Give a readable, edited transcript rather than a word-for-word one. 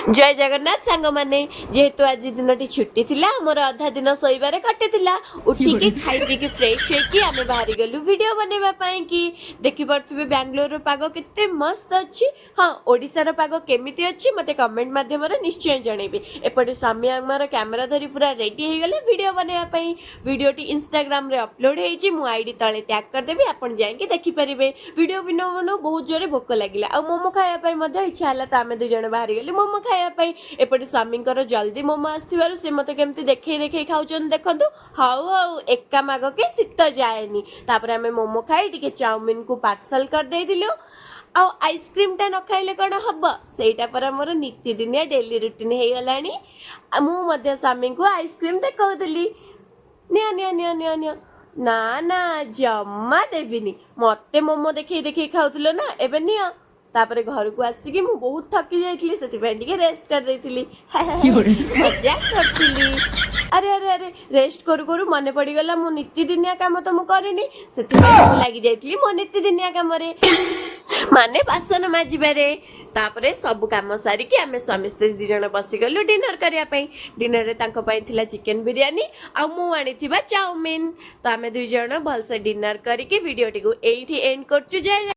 जय जगन्नाथ सांग माने जेहेतु आज दिन छुट्टी थिला मोर अधा दिन सोइबारे कटिथिला उठिकी खाई पीकी फ्रेश होइकी आमे बाहरी गलु वीडियो बनेबा पई कि देखि परथुबे बेंगलोर रो पागो केते मस्त अछि। हां ओडिसा रो पागो केमिति अछि मते कमेंट माध्यम रे निश्चय जणेबी। एपटे स्वामी हमर कैमरा धरी पूरा रेडी हे गेले वीडियो बनेबा पई। वीडियोटी इंस्टाग्राम रे अपलोड हेछि मु आईडी तळे टैग कर देबी आपण जाय कि देखि परिबे। वीडियो बिनो बनो बहुत जोरे भोक लागिला आ मोमो खाया पई मध्ये इच्छा हला त आमे दु जण बाहरी गेली मोमो खाया पई। एपटे स्वामींकर जल्दी मोमो आसथिबारु से मते केमती देखै देखै खाउचन देखंतु। हाउ हाउ एका माग के शीत जाएनी। तापर आमे मोमो खाई टिके चाउमिन को पार्सल कर देइदिलु। आ आइसक्रीम टा न खाइले कण हब सेटा पर मोर नित्य दिनिया डेली रूटीन हे गलानी। मु मध्ये स्वामी को आइसक्रीम देखौदली निया निया निया निया निया ना ना जम्मा देबिनी मते मोमो देखै देखै खाउतलो ना एबे निया। तापरे घर को आसिकी मु बहुत थकी जाइतली सेति टिके रेस्ट कर देइतली मजाक करतली। अरे अरे अरे रेस्ट करू करू मने पड़ी गला मो नित्य दिनिया काम तो मु करिनी सेति मु लागी जाइतली मो नित्य दिनिया काम रे माने बासन माजिबारे। तापरे सब काम सारी कि आमे स्वामी स्त्री दि जण बसी गलु डिनर करिया पई। डिनर रे तांको पई थिला चिकन बिरयानी आ मु आनी थिबा चाउमिन। तो आमे दुई जण भलसे डिनर करिके वीडियो टिकु एइठी एंड करचु। जय